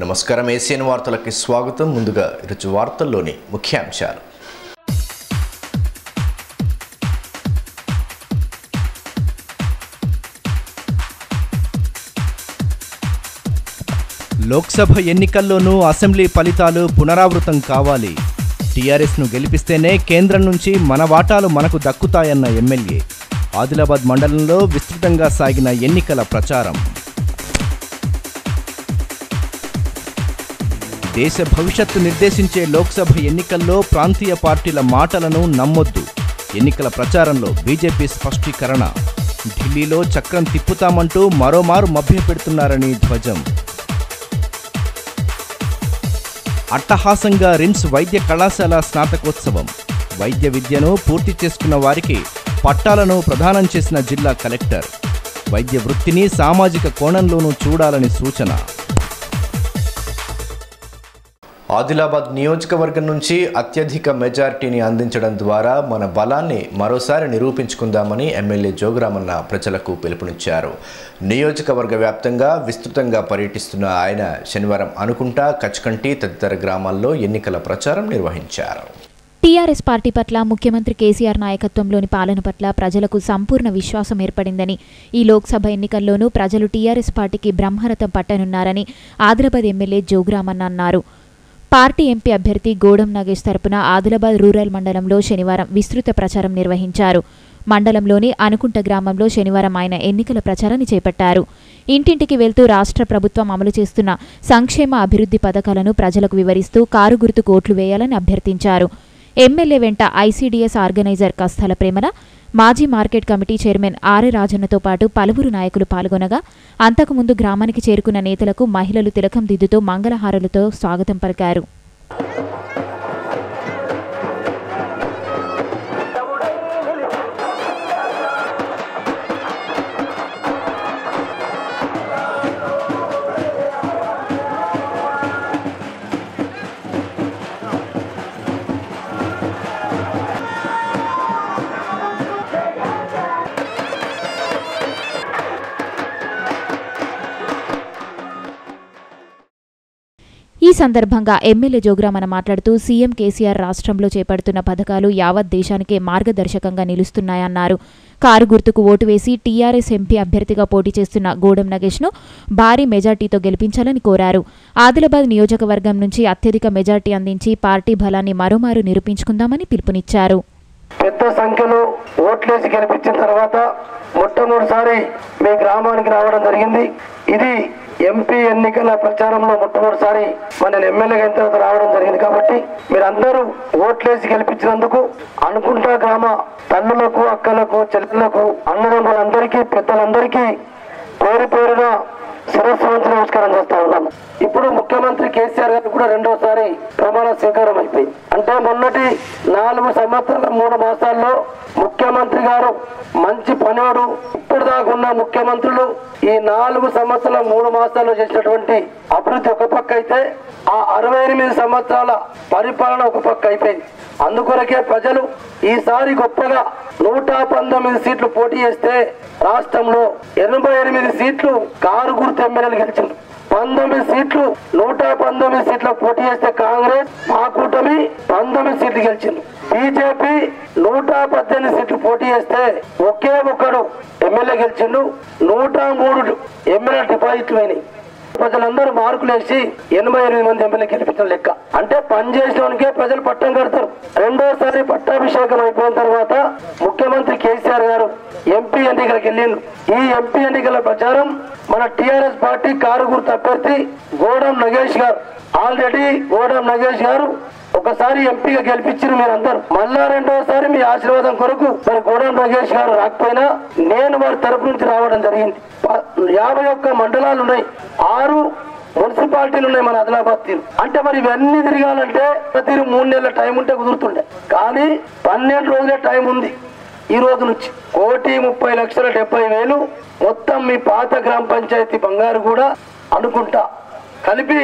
నమస్కారం ఏసియన్ వార్తలకు స్వాగతం. ముందుగా ఈరోజు వార్తల్లోని ముఖ్యాంశాలు. లోక్సభ ఎన్నికల్లోనూ అసెంబ్లీ ఫలితాలు పునరావృతం కావాలి. టీఆర్ఎస్ను గెలిపిస్తేనే కేంద్రం నుంచి మన వాటాలు మనకు దక్కుతాయన్న ఎమ్మెల్యే. ఆదిలాబాద్ మండలంలో విస్తృతంగా సాగిన ఎన్నికల ప్రచారం. దేశ భవిష్యత్తు నిర్దేశించే లోక్సభ ఎన్నికల్లో ప్రాంతీయ పార్టీల మాటలను నమ్మొద్దు. ఎన్నికల ప్రచారంలో బీజేపీ స్పష్టీకరణ. ఢిల్లీలో చక్రం తిప్పుతామంటూ మరోమారు మభ్యపెడుతున్నారని ధ్వజం. అట్టహాసంగా రిమ్స్ వైద్య కళాశాల స్నాతకోత్సవం. వైద్య విద్యను పూర్తి చేసుకున్న వారికి పట్టాలను ప్రదానం చేసిన జిల్లా కలెక్టర్. వైద్య వృత్తిని సామాజిక కోణంలోనూ చూడాలని సూచన. ఆదిలాబాద్ నియోజకవర్గం నుంచి అత్యధిక మెజారిటీని అందించడం ద్వారా మన బలాన్ని మరోసారి నిరూపించుకుందామని ఎమ్మెల్యే జోగురామన్న ప్రజలకు పిలుపునిచ్చారు. నియోజకవర్గ వ్యాప్తంగా విస్తృతంగా పర్యటిస్తున్న ఆయన శనివారం అనుకుంట, కచ్కంటి తదితర గ్రామాల్లో ఎన్నికల ప్రచారం నిర్వహించారు. టీఆర్ఎస్ పార్టీ పట్ల ముఖ్యమంత్రి కేసీఆర్ నాయకత్వంలోని పాలన పట్ల ప్రజలకు సంపూర్ణ విశ్వాసం ఏర్పడిందని, ఈ లోక్సభ ఎన్నికల్లోనూ ప్రజలు టీఆర్ఎస్ పార్టీకి బ్రహ్మరథం పట్టనున్నారని ఆదిలాబాద్ ఎమ్మెల్యే జోగురామన్న అన్నారు. పార్టీ ఎంపీ అభ్యర్థి గోడం నాగేష్ తరపున ఆదిలాబాద్ రూరల్ మండలంలో శనివారం విస్తృత ప్రచారం నిర్వహించారు. మండలంలోని అనుకుంట గ్రామంలో శనివారం ఆయన ఎన్నికల ప్రచారాన్ని చేపట్టారు. ఇంటింటికి వెళ్తూ రాష్ట్ర ప్రభుత్వం అమలు చేస్తున్న సంక్షేమ అభివృద్ధి పథకాలను ప్రజలకు వివరిస్తూ కారు గుర్తుకు ఓట్లు వేయాలని అభ్యర్థించారు. ఎమ్మెల్యే వెంట ఐసీడీఎస్ ఆర్గనైజర్ కస్తాల ప్రేమల, మాజీ మార్కెట్ కమిటీ చైర్మన్ ఆర్ రాజన్నతో పాటు పలువురు నాయకులు పాల్గొనగా, అంతకుముందు గ్రామానికి చేరుకున్న నేతలకు మహిళలు తిలకం దిద్దుతో మంగళహారలతో స్వాగతం పలికారు. ఈ సందర్భంగా ఎమ్మెల్యే జోగురామన్న మాట్లాడుతూ సీఎం కేసీఆర్ రాష్ట్రంలో చేపడుతున్న పథకాలు యావత్ దేశానికే మార్గదర్శకంగా నిలుస్తున్నాయన్నారు. కారు గుర్తుకు ఓటు వేసి టీఆర్ఎస్ ఎంపీ అభ్యర్థిగా పోటీ చేస్తున్న గోడం నగేష్ను భారీ మెజార్టీతో గెలిపించాలని కోరారు. ఆదిలాబాద్ నియోజకవర్గం నుంచి అత్యధిక మెజార్టీ అందించి పార్టీ బలాన్ని మరోమారు నిరూపించుకుందామని పిలుపునిచ్చారు. పెద్ద సంఖ్యలో ఓట్లేసి గెలిపించిన తర్వాత మొట్టమొదటిసారి మీ గ్రామానికి రావడం జరిగింది. ఇది ఎంపీ ఎన్నికల ప్రచారంలో మొట్టమొదటిసారి మన ఎమ్మెల్యేగా అయిన తర్వాత రావడం జరిగింది. కాబట్టి మీరందరూ ఓట్లేసి గెలిపించినందుకు అనుకుంటా గ్రామ తల్లులకు, అక్కలకు, చెల్లెళ్లకు, అన్నదమ్ములందరికీ, పెద్దలందరికీ పేరు పేరుగా శిరస్సు నమస్కారం చేస్తా ఉన్నాను. ఇప్పుడు ముఖ్యమంత్రి కేసీఆర్ గారు కూడా రెండోసారి ప్రమాణ స్వీకారం అయిపోయింది. అంటే మొన్నటి 4 సంవత్సరాల 3 మాసాల్లో ముఖ్యమంత్రి గారు మంచి పనివాడు. ఇప్పుడు దాకా ఉన్న ముఖ్యమంత్రులు ఈ 4 సంవత్సరాల 3 మాసాల్లో చేసినటువంటి అభివృద్ధి ఒక పక్క అయితే, ఆ 68 సంవత్సరాల పరిపాలన ఒక పక్క అయిపోయింది. అందుకొరకే ప్రజలు ఈసారి గొప్పగా 119 సీట్లు పోటీ చేస్తే రాష్ట్రంలో 88 సీట్లు కారు గుర్తు ఎమ్మెల్యేలు గెలిచింది. 19 సీట్లు 119 సీట్లకు పోటీ చేస్తే కాంగ్రెస్, మా కూటమి 19 సీట్లు గెలిచింది. బీజేపీ 118 సీట్లు పోటీ చేస్తే ఒకే ఒక్కడు ఎమ్మెల్యే గెలిచిండు. 103 ఎమ్మెల్యే డిపాజిట్లు అయినాయి. ప్రజలందరూ మార్కులు వేసి 88 మంది ఎమ్మెల్యే గెలిపించిన లెక్క. అంటే పనిచేసినకే ప్రజలు పట్టం కడతారు. రెండోసారి పట్టాభిషేకం అయిపోయిన తర్వాత ముఖ్యమంత్రి కేసీఆర్ గారు ఎంపీ ఎన్నికలకు వెళ్ళిండు. ఈ ఎంపీ ఎన్నికల ప్రచారం మన టీఆర్ఎస్ పార్టీ కారు గుర్తు అభ్యర్థి గోడం నగేష్ గారు, ఆల్రెడీ గోడం నగేష్ గారు ఒకసారి ఎంపీగా గెలిపించారు మీరందరూ. మళ్ళా రెండోసారి మీ ఆశీర్వాదం కొరకు మరి గోడం నగేష్ గారు రాకపోయినా నేను వారి తరపు నుంచి రావడం జరిగింది. 51 మండలాలు ఉన్నాయి, 6 మున్సిపాలిటీలు ఉన్నాయి మన ఆదిలాబాద్ తీరు. అంటే మరి ఇవన్నీ తిరగాలంటే తీరు 3 నెలల టైం ఉంటే కుదురుతుండే. కానీ 12 రోజులే టైం ఉంది. ఈ రోజు నుంచి 1,30,70,000 మొత్తం మీ పాత గ్రామ పంచాయతీ బంగారు కూడా అనుకుంటా కలిపి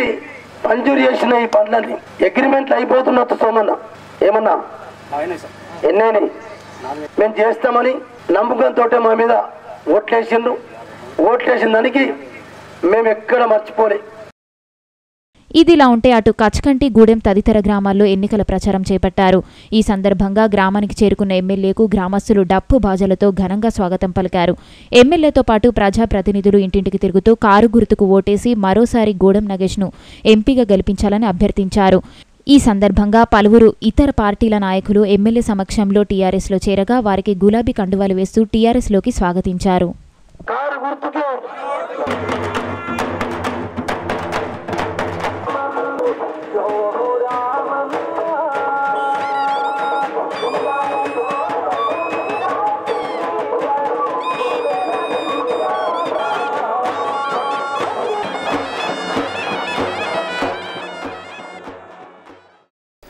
మంజూరు చేసిన ఈ పనులని అగ్రిమెంట్లు అయిపోతున్నట్టు సోమన్న ఏమన్నా ఎన్నేని మేము చేస్తామని నమ్మకంతో మా మీద ఓట్లేసిండ్రు. ఓట్లేసిన దానికి మేము ఎక్కడ మర్చిపోలే. ఇదిలా ఉంటే అటు కచ్కంటి, గూడెం తదితర గ్రామాల్లో ఎన్నికల ప్రచారం చేపట్టారు. ఈ సందర్భంగా గ్రామానికి చేరుకున్న ఎమ్మెల్యేకు గ్రామస్తులు డప్పు బాజలతో ఘనంగా స్వాగతం పలికారు. ఎమ్మెల్యేతో పాటు ప్రజాప్రతినిధులు ఇంటింటికి తిరుగుతూ కారు గుర్తుకు ఓటేసి మరోసారి గూడెం నగేష్ను ఎంపీగా గెలిపించాలని అభ్యర్థించారు. ఈ సందర్భంగా పలువురు ఇతర పార్టీల నాయకులు ఎమ్మెల్యే సమక్షంలో టీఆర్ఎస్లో చేరగా వారికి గులాబీ కండువాలు వేస్తూ టీఆర్ఎస్లోకి స్వాగతించారు.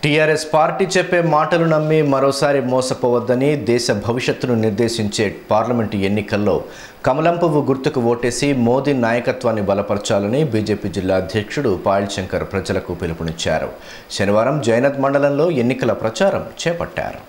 టీఆర్ఎస్ పార్టీ చెప్పే మాటలు నమ్మి మరోసారి మోసపోవద్దని దేశ భవిష్యత్తును నిర్దేశించే పార్లమెంటు ఎన్నికల్లో కమలం పువ్వు గుర్తుకు ఓటేసి మోదీ నాయకత్వాన్ని బలపరచాలని బీజేపీ జిల్లా అధ్యక్షుడు పాయల్ శంకర్ ప్రజలకు పిలుపునిచ్చారు. శనివారం జైనత్ మండలంలో ఎన్నికల ప్రచారం చేపట్టారు.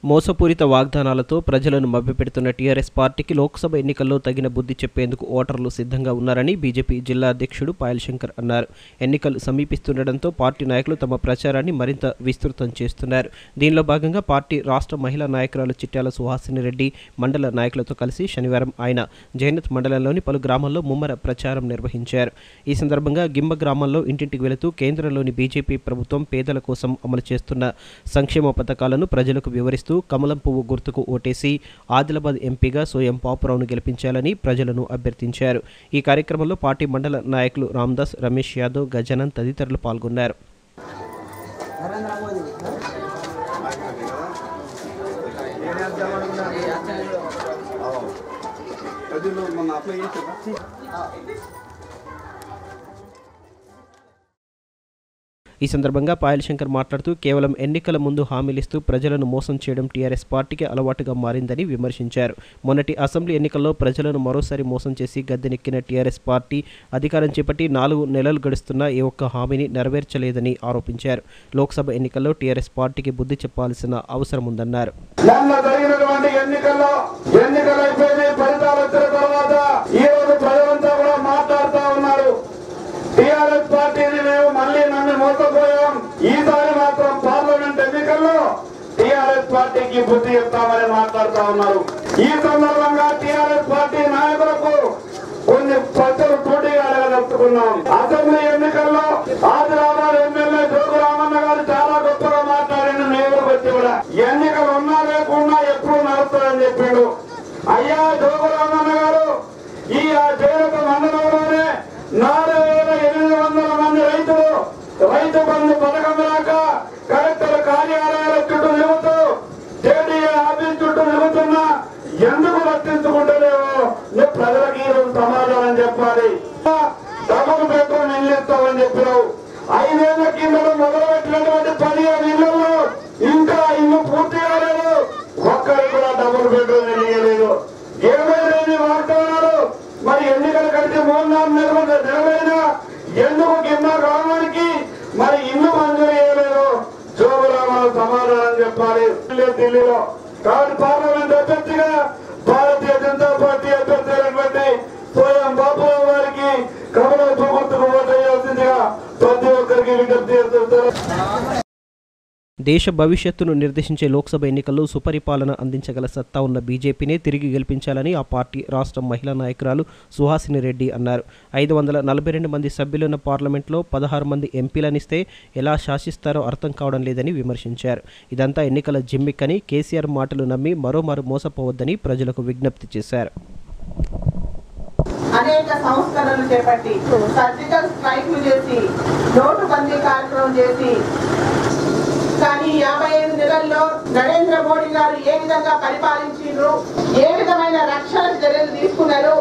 మోసపూరిత వాగ్దానాలతో ప్రజలను మభ్యపెడుతున్న టీఆర్ఎస్ పార్టీకి లోక్సభ ఎన్నికల్లో తగిన బుద్ధి చెప్పేందుకు ఓటర్లు సిద్ధంగా ఉన్నారని బీజేపీ జిల్లా అధ్యక్షుడు పాయల్ శంకర్ అన్నారు. ఎన్నికలు సమీపిస్తుండటంతో పార్టీ నాయకులు తమ ప్రచారాన్ని మరింత విస్తృతం చేస్తున్నారు. దీనిలో భాగంగా పార్టీ రాష్ట్ర మహిళా నాయకురాలు చిట్యాల సుహాసిని రెడ్డి మండల నాయకులతో కలిసి శనివారం ఆయన జైనత్ మండలంలోని పలు గ్రామాల్లో ముమ్మర ప్రచారం నిర్వహించారు. ఈ సందర్భంగా గింబ గ్రామంలో ఇంటింటికి వెళుతూ కేంద్రంలోని బీజేపీ ప్రభుత్వం పేదల కోసం అమలు చేస్తున్న సంక్షేమ పథకాలను ప్రజలకు వివరిస్తూ కమలం పువ్వు గుర్తుకు ఓటేసి ఆదిలాబాద్ ఎంపీగా సోయం పాపురావును గెలిపించాలని ప్రజలను అభ్యర్థించారు. ఈ కార్యక్రమంలో పార్టీ మండల నాయకులు రామ్దాస్, రమేష్ యాదవ్, గజానన్ తదితరులు పాల్గొన్నారు. ఈ సందర్భంగా పాయల్ శంకర్ మాట్లాడుతూ కేవలం ఎన్నికల ముందు హామీలిస్తూ ప్రజలను మోసం చేయడం టీఆర్ఎస్ పార్టీకి అలవాటుగా మారిందని విమర్శించారు. మొన్నటి అసెంబ్లీ ఎన్నికల్లో ప్రజలను మరోసారి మోసం చేసి గద్దెనెక్కిన టీఆర్ఎస్ పార్టీ అధికారం చేపట్టి 4 నెలలు గడుస్తున్నా ఏ ఒక్క హామీని నెరవేర్చలేదని ఆరోపించారు. లోక్సభ ఎన్నికల్లో టీఆర్ఎస్ పార్టీకి బుద్ధి చెప్పాల్సిన అవసరం ఉందన్నారు. టీఆర్ఎస్ పార్టీని మేము మళ్ళీ నన్ను మోసపోయాం, ఈసారి మాత్రం పార్లమెంట్ ఎన్నికల్లో టీఆర్ఎస్ పార్టీకి బుద్ధి చెప్తామని మాట్లాడుతూ ఉన్నారు. ఈ సందర్భంగా టీఆర్ఎస్ పార్టీ నాయకులకు కొన్ని ప్రజలు పోటీగా అడగదలుచుకున్నాం. అసెంబ్లీ ఎన్నికల్లో ఆదిలాబాద్ ఎమ్మెల్యే జోగు రామన్న గారు చాలా గొప్పగా మాట్లాడిన నేరుకు వచ్చి కూడా ఎన్నికలు ఉన్నా లేకున్నా ఎప్పుడు నడుస్తారని చెప్పాడు. అయ్యా జోగు రామన్న గారు, ఈ జైనత మండలంలోనే 4,800 మంది రైతులు రైతు బంధు పథకం రాక కలెక్టర్ కార్యాలయాల చుట్టూ తిరుగుతూ జేడీఏ ఆఫీస్ చుట్టూ తిరుగుతున్నా ఎందుకు వర్తించుకుంటలేవో ప్రజలకు ఈ రోజు సమాధానం చెప్పాలి. డబుల్ బెడ్రూమ్ ఇల్లు ఇస్తామని చెప్పినావు. 5 ఏళ్ల కింద మొదలుపెట్టినటువంటి 15 ఇళ్లలో ఇంకా ఇల్లు పూర్తి కాలేదు. ఒక్కరికి కూడా డబుల్ బెడ్రూమ్ ఇల్లు ఇవ్వలేదు. ఏమైనా వాగ్దానాలు మరి ఎన్నికలు కలిసి 3-4 నెలలు నెలవైనా ఎందుకు కింద గ్రామానికి మరి ఇల్లు మంజూరు చేయలేదు? జోగురామాలు సమాధానం చెప్పాలి. ఢిల్లీలో కాబట్టి పార్లమెంట్ అభ్యర్థిగా భారతీయ జనతా పార్టీ అభ్యర్థి అయినటువంటి సోయం బాపురావు గారికి కమలం పువ్వు గుర్తుకు ఓటు వేయాల్సిందిగా ప్రతి ఒక్కరికి విజ్ఞప్తి చేస్తున్నారు. దేశ భవిష్యత్తును నిర్దేశించే లోక్సభ ఎన్నికల్లో సుపరిపాలన అందించగల సత్తా ఉన్న బీజేపీనే తిరిగి గెలిపించాలని ఆ పార్టీ రాష్ట్ర మహిళా నాయకురాలు సుహాసిని రెడ్డి అన్నారు. 542 మంది సభ్యులున్న పార్లమెంట్లో 16 మంది ఎంపీలనిస్తే ఎలా శాసిస్తారో అర్థం కావడం లేదని విమర్శించారు. ఇదంతా ఎన్నికల జిమ్మిక్కని, కేసీఆర్ మాటలు నమ్మి మరోమారు మోసపోవద్దని ప్రజలకు విజ్ఞప్తి చేశారు. అనేక సంస్కరణలు చేపట్టి సర్జికల్ స్ట్రైక్లు చేసి నోటుబందీ కార్యక్రమం చేసి కానీ 55 నెలల్లో నరేంద్ర మోడీ గారు ఏ విధంగా పరిపాలించారు, ఏ విధమైన రక్షణ చర్యలు తీసుకున్నారు,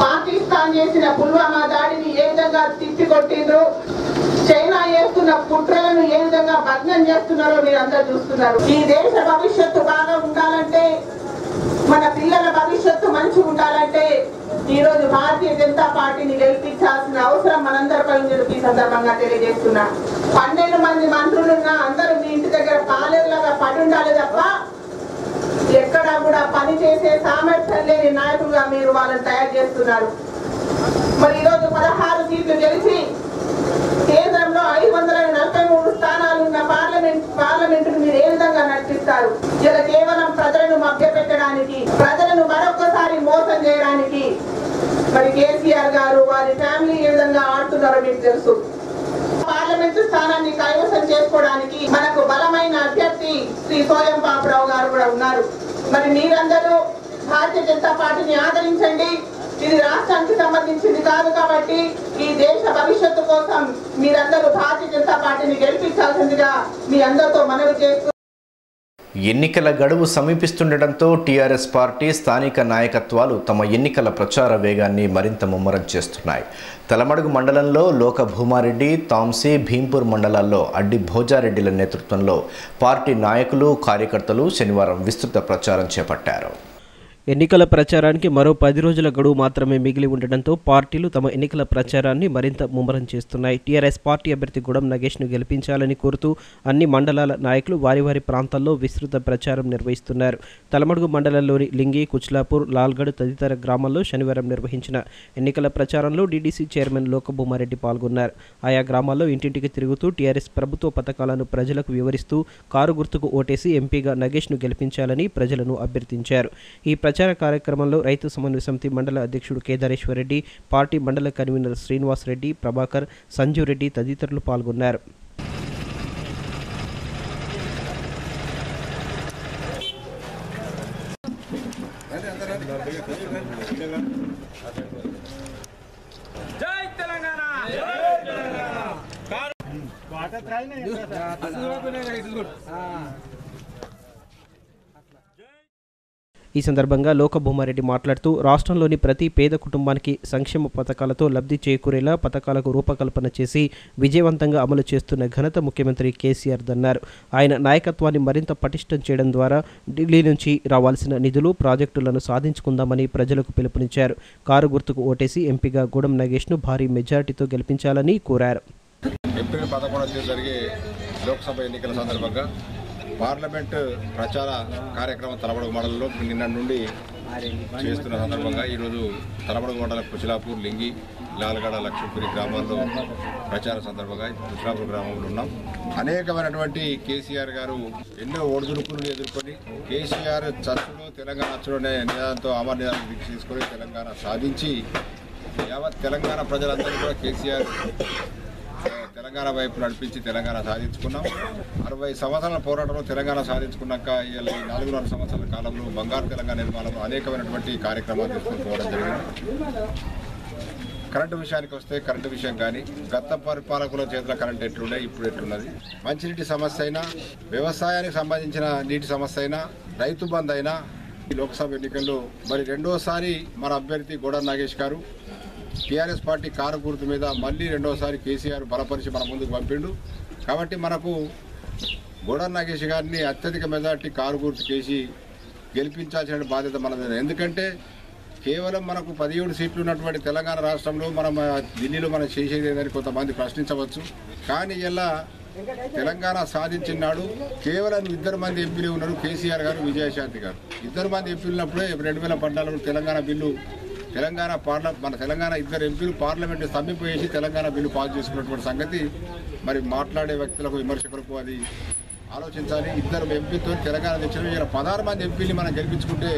పాకిస్తాన్ చేసిన పుల్వామా దాడిని ఏ విధంగా తిప్పికొట్టిండ్రు, చైనా చేస్తున్న కుట్రలను ఏ విధంగా భగ్నం చేస్తున్నారో మీరు అందరూ చూస్తున్నారు. ఈ దేశ భవిష్యత్తు బాగా ఉండాలంటే, మన పిల్లల భవిష్యత్తు మంచిగా ఉండాలంటే ఈ రోజు భారతీయ జనతా పార్టీని గెలిపించాల్సిన అవసరం మనందరిపై ఉందని ఈ సందర్భంగా తెలియజేస్తున్నా. 12 మంది మంత్రులున్నా అందరూ మీ ఇంటి దగ్గర పాలేరులాగా పడి ఉండాలి తప్ప ఎక్కడా కూడా పని చేసే సామర్థ్యం లేని నాయకులుగా మీరు వాళ్ళని తయారు చేస్తున్నారు. మరి ఈరోజు 16 సీట్లు గెలిచి కేంద్రంలో కేవలం ప్రజలను మభ్యపెట్టడానికి, ప్రజలను మరొకసారి మోసం చేయడానికి మరి కేసీఆర్ గారు వారి ఫ్యామిలీ ఏ విధంగా ఆడుతున్నారో మీకు తెలుసు. పార్లమెంటు స్థానాన్ని కైవసం చేసుకోవడానికి మనకు బలమైన అభ్యర్థి శ్రీ సోయం పాపరావు గారు కూడా ఉన్నారు. మరి మీరందరూ భారతీయ జనతా పార్టీని ఆదరించండి. ఇది రాష్ట్రానికి సంబంధించింది కాదు కాబట్టి ఈ దేశ భవిష్యత్తు కోసం మీరందరూ భారతీయ జనతా పార్టీని గెలిపించాల్సిందిగా మీ అందరితో మనవి చేస్తూ, ఎన్నికల గడువు సమీపిస్తుండటంతో టీఆర్ఎస్ పార్టీ స్థానిక నాయకత్వాలు తమ ఎన్నికల ప్రచార వేగాన్ని మరింత ముమ్మరం చేస్తున్నాయి. తలమడుగు మండలంలో లోక భూమారెడ్డి, తాంసీ, భీంపూర్ మండలాల్లో అడ్డి భోజారెడ్డిల నేతృత్వంలో పార్టీ నాయకులు, కార్యకర్తలు శనివారం విస్తృత ప్రచారం చేపట్టారు. ఎన్నికల ప్రచారానికి మరో 10 రోజుల గడువు మాత్రమే మిగిలి ఉండడంతో పార్టీలు తమ ఎన్నికల ప్రచారాన్ని మరింత ముమ్మరం చేస్తున్నాయి. టీఆర్ఎస్ పార్టీ అభ్యర్థి గూడెం నగేష్ను గెలిపించాలని కోరుతూ అన్ని మండలాల నాయకులు వారి వారి ప్రాంతాల్లో విస్తృత ప్రచారం నిర్వహిస్తున్నారు. తలమడుగు మండలంలోని లింగి, కుచ్లాపూర్, లాల్గఢ్ తదితర గ్రామాల్లో శనివారం నిర్వహించిన ఎన్నికల ప్రచారంలో డీడీసీ చైర్మన్ లోకభూమారెడ్డి పాల్గొన్నారు. ఆయా గ్రామాల్లో ఇంటింటికి తిరుగుతూ టీఆర్ఎస్ ప్రభుత్వ పథకాలను ప్రజలకు వివరిస్తూ కారు గుర్తుకు ఓటేసి ఎంపీగా నగేష్ను గెలిపించాలని ప్రజలను అభ్యర్థించారు. ఈ ప్రచార కార్యక్రమంలో రైతు సమన్వయ సమితి మండల అధ్యక్షుడు కేదారేశ్వర్ రెడ్డి, పార్టీ మండల కన్వీనర్ శ్రీనివాస్ రెడ్డి, ప్రభాకర్, సంజీవ్ రెడ్డి తదితరులు పాల్గొన్నారు. ఈ సందర్భంగా లోకభూమారెడ్డి మాట్లాడుతూ రాష్ట్రంలోని ప్రతి పేద కుటుంబానికి సంక్షేమ పథకాలతో లబ్ధి చేకూరేలా పథకాలకు రూపకల్పన చేసి విజయవంతంగా అమలు చేస్తున్న ఘనత ముఖ్యమంత్రి కేసీఆర్ దన్నారు. ఆయన నాయకత్వాన్ని మరింత పటిష్టం చేయడం ద్వారా ఢిల్లీ నుంచి రావాల్సిన నిధులు, ప్రాజెక్టులను సాధించుకుందామని ప్రజలకు పిలుపునిచ్చారు. కారు గుర్తుకు ఓటేసి ఎంపీగా గూడెం నగేష్ను భారీ మెజార్టీతో గెలిపించాలని కోరారు. ఏప్రిల్ 11 జరిగే లోక్సభ ఎన్నికల సందర్భంగా పార్లమెంట్ ప్రచార కార్యక్రమం తలమడుగు మండలంలో నిన్న నుండి చేస్తున్న సందర్భంగా ఈరోజు తలమడుగు మండలం కుచిలాపూర్, లింగి, లాల్గఢ, లక్ష్మీపురి గ్రామాల్లో ప్రచార సందర్భంగా కుచిలాపూర్ గ్రామంలో ఉన్నాం. అనేకమైనటువంటి కేసీఆర్ గారు ఎన్నో ఒడిదుడుకులను ఎదుర్కొని కేసీఆర్ చచ్చులో తెలంగాణ అచ్చుడనే నినాదంతో అమర్నిదాన్ని దీక్ష తీసుకొని తెలంగాణ సాధించి యావత్ తెలంగాణ ప్రజలందరూ కూడా కేసీఆర్ తెలంగాణ వైపు నడిపించి తెలంగాణ సాధించుకున్నాం. 60 సంవత్సరాల పోరాటంలో తెలంగాణ సాధించుకున్నాక ఈ 4.5 సంవత్సరాల కాలంలో బంగారు తెలంగాణ నిర్మాణంలో అనేకమైనటువంటి కార్యక్రమాలు తీసుకుని పోవడం జరిగింది. కరెంటు విషయానికి వస్తే కరెంటు విషయం కానీ గత పరిపాలకుల చేతుల కరెంటు ఎట్లుండే ఇప్పుడు ఎట్లున్నది, మంచినీటి సమస్య అయినా, వ్యవసాయానికి సంబంధించిన నీటి సమస్య అయినా, రైతు బంద్ అయినా, ఈ లోక్సభ ఎన్నికల్లో మరి రెండోసారి మన అభ్యర్థి గూడెం నాగేష్ గారు టీఆర్ఎస్ పార్టీ కారు గుర్తు మీద మళ్ళీ రెండోసారి కేసీఆర్ బలపరిచి మన ముందుకు పంపిండు. కాబట్టి మనకు గూడెం నాగేష్ గారిని అత్యధిక మెజార్టీ కారు గుర్తు కేసి గెలిపించాల్సిన బాధ్యత మనది. ఎందుకంటే కేవలం మనకు 17 సీట్లు ఉన్నటువంటి తెలంగాణ రాష్ట్రంలో మనం ఢిల్లీలో మనం చేసేది లేదని కొంతమంది ప్రశ్నించవచ్చు. కానీ ఇలా తెలంగాణ సాధించినాడు కేవలం 2 మంది ఎంపీలు ఉన్నారు, కేసీఆర్ గారు, విజయశాంతి గారు. 2 మంది ఎంపీలు ఉన్నప్పుడే 2014 తెలంగాణ బిల్లు మన తెలంగాణ 2 ఎంపీలు పార్లమెంట్ స్తంభింపేసి తెలంగాణ బిల్లు పాస్ చేసుకున్నటువంటి సంగతి మరి మాట్లాడే వ్యక్తులకు, విమర్శకులకు అది ఆలోచించాలి. 2 ఎంపీతో తెలంగాణ తెచ్చిన 16 మంది ఎంపీని మనం గెలిపించుకుంటే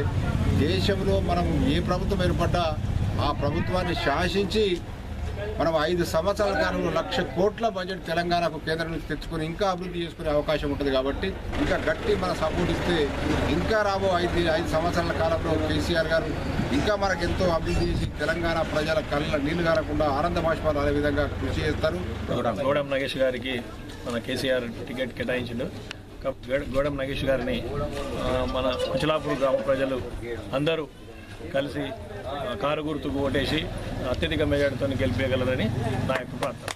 దేశంలో మనం ఏ ప్రభుత్వం ఏర్పడ్డా ఆ ప్రభుత్వాన్ని శాసించి మనం 5 సంవత్సరాల కాలంలో 1,00,000 కోట్ల బడ్జెట్ తెలంగాణకు కేంద్రం నుంచి తెచ్చుకొని ఇంకా అభివృద్ధి చేసుకునే అవకాశం ఉంటుంది. కాబట్టి ఇంకా గట్టి మన సపోర్ట్ ఇస్తే ఇంకా రాబో 5 సంవత్సరాల కాలంలో కేసీఆర్ గారు ఇంకా మనకు ఎంతో అభివృద్ధి చేసి తెలంగాణ ప్రజల కళ్ళ నీళ్లు కారకుండా ఆనంద బాష్పాలు అనే విధంగా కృషి చేస్తారు. గూడెం నగేష్ గారికి మన కేసీఆర్ టికెట్ కేటాయించిండు. గూడెం నగేష్ గారిని మన కుచిలాపూర్ గ్రామ ప్రజలు అందరూ కలిసి కారు గుర్తుకు ఓటేసి అత్యధిక మెజార్టీతో గెలిపేయగలరని నా యొక్క ప్రార్థన.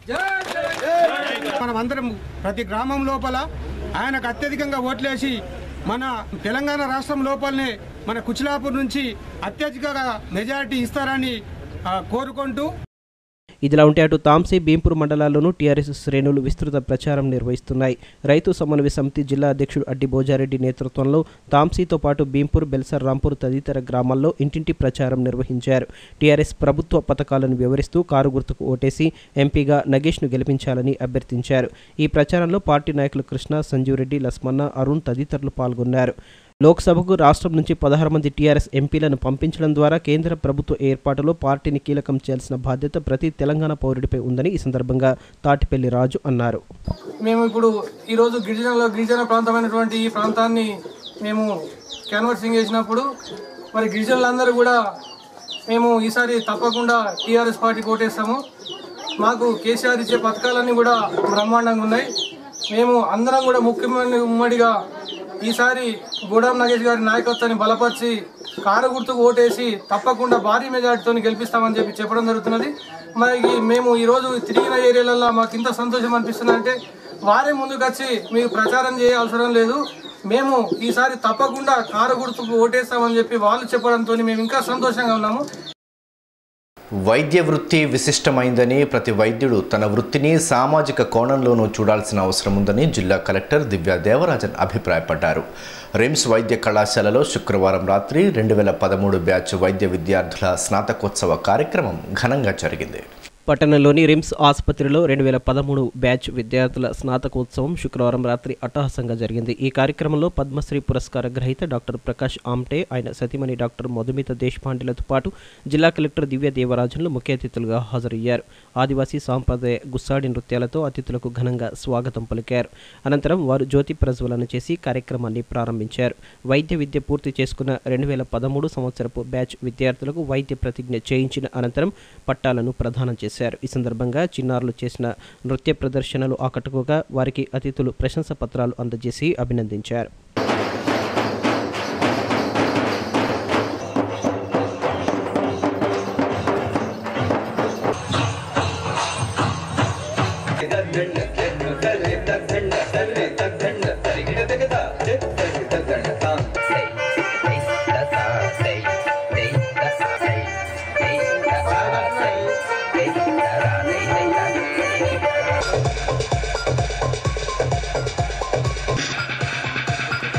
మనమందరం ప్రతి గ్రామం లోపల ఆయనకు అత్యధికంగా ఓట్లేసి మన తెలంగాణ రాష్ట్రం లోపలనే మన కుచిలాపూర్ నుంచి అత్యధికంగా మెజారిటీ ఇస్తారని కోరుకుంటూ, ఇదిలా ఉంటే అటు తాంసీ, భీంపూర్ మండలాల్లోనూ టీఆర్ఎస్ శ్రేణులు విస్తృత ప్రచారం నిర్వహిస్తున్నాయి. రైతు సమన్వయ సమితి జిల్లా అధ్యక్షుడు అడ్డి భోజారెడ్డి నేతృత్వంలో తాంసీతో పాటు భీంపూర్, బెల్సర్ రాంపూర్ తదితర గ్రామాల్లో ఇంటింటి ప్రచారం నిర్వహించారు. టీఆర్ఎస్ ప్రభుత్వ పథకాలను వివరిస్తూ కారు గుర్తుకు ఓటేసి ఎంపీగా నగేష్ను గెలిపించాలని అభ్యర్థించారు. ఈ ప్రచారంలో పార్టీ నాయకులు కృష్ణ, సంజీవ్ రెడ్డి, లస్మన్న, అరుణ్ తదితరులు పాల్గొన్నారు. లోక్సభకు రాష్ట్రం నుంచి 16 మంది టీఆర్ఎస్ ఎంపీలను పంపించడం ద్వారా కేంద్ర ప్రభుత్వ ఏర్పాటులో పార్టీని కీలకం చేయాల్సిన బాధ్యత ప్రతి తెలంగాణ పౌరుడిపై ఉందని ఈ సందర్భంగా తాటిపల్లి రాజు అన్నారు. మేము ఇప్పుడు ఈరోజు గిరిజన ప్రాంతమైనటువంటి ఈ ప్రాంతాన్ని మేము క్యాన్వర్సింగ్ చేసినప్పుడు మరి గిరిజనులందరూ కూడా మేము ఈసారి తప్పకుండా టీఆర్ఎస్ పార్టీకి ఓటేస్తాము. మాకు కేసీఆర్ ఇచ్చే పథకాలన్నీ కూడా బ్రహ్మాండంగా ఉన్నాయి. మేము అందరం కూడా ఉమ్మడిగా ఈసారి గూడెం నగేష్ గారి నాయకత్వాన్ని బలపరిచి కారు గుర్తుకు ఓటేసి తప్పకుండా భారీ మెజార్టీతో గెలిపిస్తామని చెప్పడం జరుగుతున్నది. మరి మేము ఈరోజు తిరిగిన ఏరియాలలో మాకు ఇంత సంతోషం అనిపిస్తుందంటే వారే ముందుకు వచ్చి మీకు ప్రచారం చేయ అవసరం లేదు, మేము ఈసారి తప్పకుండా కారు గుర్తుకు ఓటేస్తామని చెప్పి వాళ్ళు చెప్పడంతో మేము ఇంకా సంతోషంగా ఉన్నాము. వైద్య వృత్తి విశిష్టమైందని ప్రతి వైద్యుడు తన వృత్తిని సామాజిక కోణంలోనూ చూడాల్సిన అవసరం ఉందని జిల్లా కలెక్టర్ దివ్యా దేవరాజన్ అభిప్రాయపడ్డారు. రిమ్స్ వైద్య కళాశాలలో శుక్రవారం రాత్రి 2013 బ్యాచ్ వైద్య విద్యార్థుల స్నాతకోత్సవ కార్యక్రమం ఘనంగా జరిగింది. పట్టణంలోని రిమ్స్ ఆసుపత్రిలో 2013 బ్యాచ్ విద్యార్థుల స్నాతకోత్సవం శుక్రవారం రాత్రి అట్టహాసంగా జరిగింది. ఈ కార్యక్రమంలో పద్మశ్రీ పురస్కార గ్రహీత డాక్టర్ ప్రకాష్ ఆమ్టే, ఆయన సతీమణి డాక్టర్ మధుమిత దేశపాండేలతో పాటు జిల్లా కలెక్టర్ దివ్య దేవరాజన్లు ముఖ్య అతిథులుగా హాజరయ్యారు. ఆదివాసీ సాంప్రదాయ గుస్సాడి నృత్యాలతో అతిథులకు ఘనంగా స్వాగతం పలికారు. అనంతరం వారు జ్యోతి ప్రజ్వలన చేసి కార్యక్రమాన్ని ప్రారంభించారు. వైద్య విద్య పూర్తి చేసుకున్న 2013 సంవత్సరపు బ్యాచ్ విద్యార్థులకు వైద్య ప్రతిజ్ఞ చేయించిన అనంతరం పట్టాలను ప్రదానం చేశారు. ఈ సందర్భంగా చిన్నారులు చేసిన నృత్య ప్రదర్శనలు ఆకట్టుకోగా వారికి అతిథులు ప్రశంస పత్రాలు అందజేసి అభినందించారు.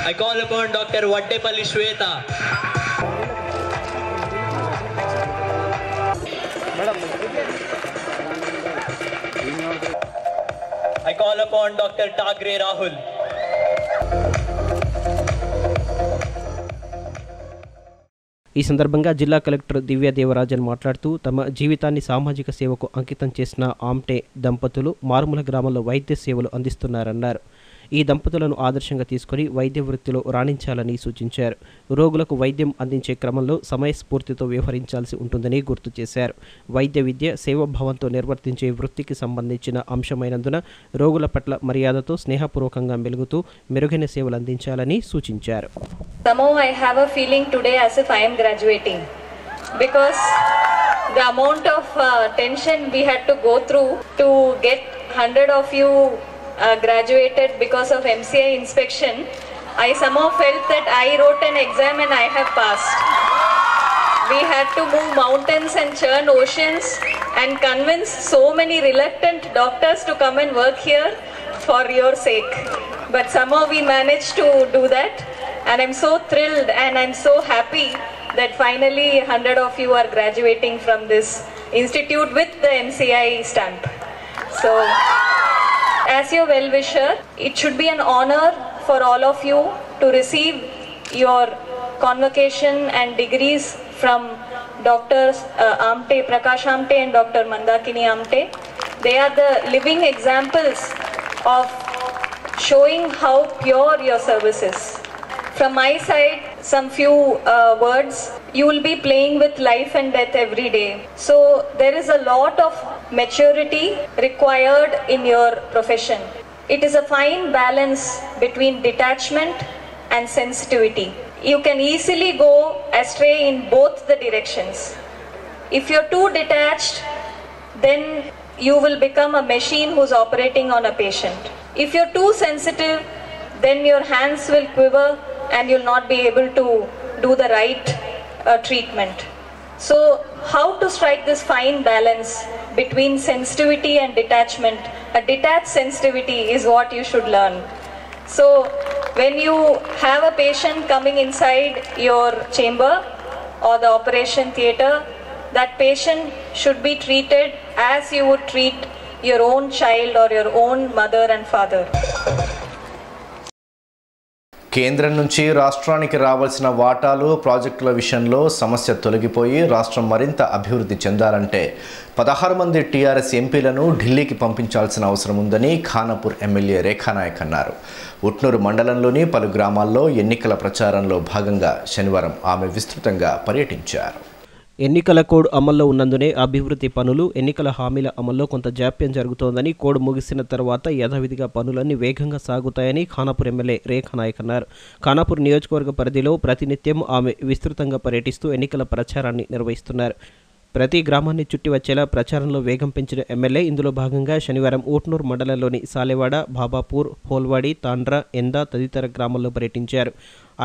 I call upon Dr. Vaddepalli Shweta. I call upon Dr. Tagre Rahul. ఈ సందర్భంగా జిల్లా కలెక్టర్ దివ్యా దేవరాజన్ మాట్లాడుతూ తమ జీవితాన్ని సామాజిక సేవకు అంకితం చేసిన ఆమ్టే దంపతులు మారుమూల గ్రామంలో వైద్య సేవలు అందిస్తున్నారన్నారు. ఈ దంపతులను ఆదర్శంగా తీసుకుని వైద్య వృత్తిలో రాణించాలని సూచించారు. రోగులకు వైద్యం అందించే క్రమంలో సమయస్ఫూర్తితో వ్యవహరించాల్సి ఉంటుందని గుర్తు చేశారు. వైద్య విద్య సేవాభావంతో నిర్వర్తించే వృత్తికి సంబంధించిన అంశమైనందున రోగుల పట్ల మర్యాదతో స్నేహపూర్వకంగా మెలుగుతూ మెరుగైన సేవలు అందించాలని సూచించారు. Somehow I have a feeling today as if I am graduating because the amount of tension we had to go through to get 100 of you graduated because of MCI inspection, I somehow felt that I wrote an exam and I have passed. We had to move mountains and churn oceans and convince so many reluctant doctors to come and work here for your sake. But somehow we managed to do that, and I'm so thrilled and I'm so happy that finally 100 of you are graduating from this institute with the MCI stamp. So, as your well-wisher, it should be an honor for all of you to receive your convocation and degrees from Drs. Amte, Prakash Amte and Dr. Mandakini Amte. They are the living examples of showing how pure your service is. From my side, some few words. You will be playing with life and death every day. So there is a lot of maturity required in your profession. It is a fine balance between detachment and sensitivity. You can easily go astray in both the directions. If you're too detached, then you will become a machine who's operating on a patient. If you're too sensitive, then your hands will quiver and you'll not be able to do the right treatment. So how to strike this fine balance between sensitivity and detachment? A detached sensitivity is what you should learn. So when you have a patient coming inside your chamber or the operation theatre, that patient should be treated as you would treat your own child or your own mother and father. కేంద్రం నుంచి రాష్ట్రానికి రావాల్సిన వాటాలు ప్రాజెక్టుల విషయంలో సమస్య తొలగిపోయి రాష్ట్రం మరింత అభివృద్ధి చెందాలంటే 16 మంది టీఆర్ఎస్ ఎంపీలను ఢిల్లీకి పంపించాల్సిన అవసరం ఉందని ఖానాపూర్ ఎమ్మెల్యే రేఖానాయక్ అన్నారు. ఉట్నూరు మండలంలోని పలు గ్రామాల్లో ఎన్నికల ప్రచారంలో భాగంగా శనివారం ఆమె విస్తృతంగా పర్యటించారు. ఎన్నికల కోడ్ అమల్లో ఉన్నందునే అభివృద్ధి పనులు, ఎన్నికల హామీల అమల్లో కొంత జాప్యం జరుగుతోందని, కోడ్ ముగిసిన తర్వాత యథావిధిగా పనులన్నీ వేగంగా సాగుతాయని ఖానాపూర్ ఎమ్మెల్యే రేఖానాయక్ అన్నారు. ఖానాపూర్ నియోజకవర్గ పరిధిలో ప్రతినిత్యం ఆమె విస్తృతంగా పర్యటిస్తూ ఎన్నికల ప్రచారాన్ని నిర్వహిస్తున్నారు. ప్రతి గ్రామాన్ని చుట్టి వచ్చేలా ప్రచారంలో వేగం పెంచిన ఎమ్మెల్యే ఇందులో భాగంగా శనివారం ఊట్నూరు మండలంలోని సాలెవాడ, బాబాపూర్, హోల్వాడి, తాండ్రా, ఎందా తదితర గ్రామాల్లో పర్యటించారు.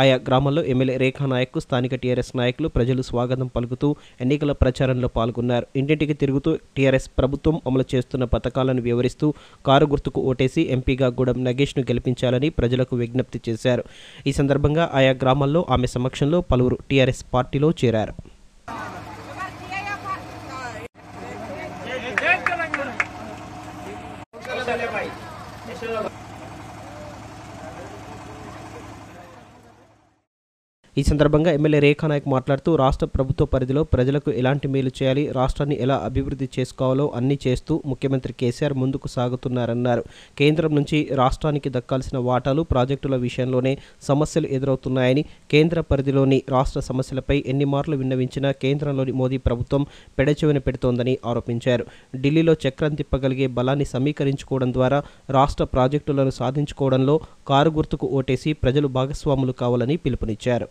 ఆయా గ్రామాల్లో ఎమ్మెల్యే రేఖానాయక్కు స్థానిక టీఆర్ఎస్ నాయకులు, ప్రజలు స్వాగతం పలుకుతూ ఎన్నికల ప్రచారంలో పాల్గొన్నారు. ఇంటింటికి తిరుగుతూ టీఆర్ఎస్ ప్రభుత్వం అమలు చేస్తున్న పథకాలను వివరిస్తూ కారు గుర్తుకు ఓటేసి ఎంపీగా గూడెం నగేష్ను గెలిపించాలని ప్రజలకు విజ్ఞప్తి చేశారు. ఈ సందర్భంగా ఆయా గ్రామాల్లో ఆమె సమక్షంలో పలువురు టీఆర్ఎస్ పార్టీలో చేరారు. ఈ సందర్భంగా ఎమ్మెల్యే రేఖానాయక్ మాట్లాడుతూ రాష్ట్ర ప్రభుత్వ పరిధిలో ప్రజలకు ఎలాంటి మేలు చేయాలి, రాష్ట్రాన్ని ఎలా అభివృద్ధి చేసుకోవాలో అన్నీ చేస్తూ ముఖ్యమంత్రి కేసీఆర్ ముందుకు సాగుతున్నారన్నారు. కేంద్రం నుంచి రాష్ట్రానికి దక్కాల్సిన వాటాలు, ప్రాజెక్టుల విషయంలోనే సమస్యలు ఎదురవుతున్నాయని, కేంద్ర పరిధిలోని రాష్ట్ర సమస్యలపై ఎన్ని మార్లు విన్నవించినా కేంద్రంలోని మోదీ ప్రభుత్వం పెడచెవిన పెడుతోందని ఆరోపించారు. ఢిల్లీలో చక్రం తిప్పగలిగే బలాన్ని సమీకరించుకోవడం ద్వారా రాష్ట్ర ప్రాజెక్టులను సాధించుకోవడంలో కారు గుర్తుకు ఓటేసి ప్రజలు భాగస్వాములు కావాలని పిలుపునిచ్చారు.